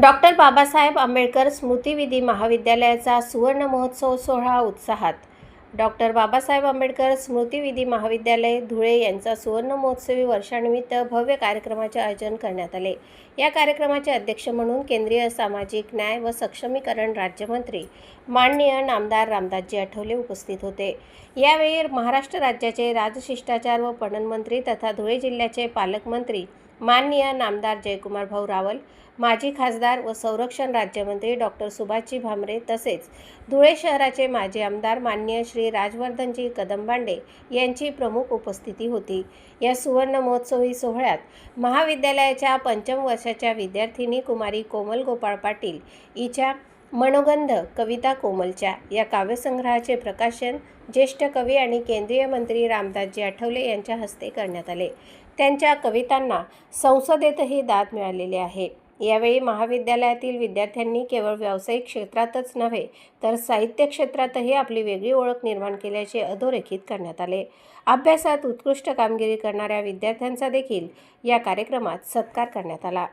Doctor Babasaheb Ambedkar स्मृतिविधी महाविद्यालयाचा सुवर्ण महोत्सव सोहळा उत्साहात। डॉक्टर बाबासाहेब आंबेडकर स्मृतिविधी महाविद्यालय धुळे यांचा सुवर्ण महोत्सवी वर्षानिमित्त भव्य कार्यक्रमाचे आयोजन करण्यात आले। या कार्यक्रमाचे अध्यक्ष म्हणून केंद्रीय सामाजिक न्याय व सक्षमीकरण राज्यमंत्री माननीय नामदार रामदासजी आठवले उपस्थित होते। यावेळी महाराष्ट्र राज्याचे राजशिष्टाचार व पणन मंत्री तथा धुळे जिल्ह्याचे पालकमंत्री माननीय नामदार जयकुमार भाऊ रावल, माजी खासदार व संरक्षण राज्यमंत्री डॉक्टर सुभाषजी भामरे तसेच धुळे शहराचे माजी आमदार माननीय श्री राजवर्धनजी कदमबांडे यांची प्रमुख उपस्थिती होती। या सुवर्ण महोत्सवी सोहळ्यात महाविद्यालयाच्या पंचम वर्षाच्या विद्यार्थिनी कुमारी कोमल गोपाळ पाटील हिच्या मनोगंध कविता कोमलच्या या काव्यसंग्रहाचे प्रकाशन ज्येष्ठ कवी आणि केंद्रीय मंत्री रामदासजी आठवले यांच्या हस्ते करण्यात आले। त्यांच्या कवितांना संसदेतही दाद मिळालेली आहे। यावेळी महाविद्यालयातील विद्यार्थ्यांनी केवळ व्यावसायिक क्षेत्रातच नव्हे तर साहित्य क्षेत्रातही आपली वेगळी ओळख निर्माण केल्याचे अधोरेखित करण्यात आले। अभ्यासात उत्कृष्ट कामगिरी करणाऱ्या विद्यार्थ्यांचा देखील या कार्यक्रमात सत्कार करण्यात आला।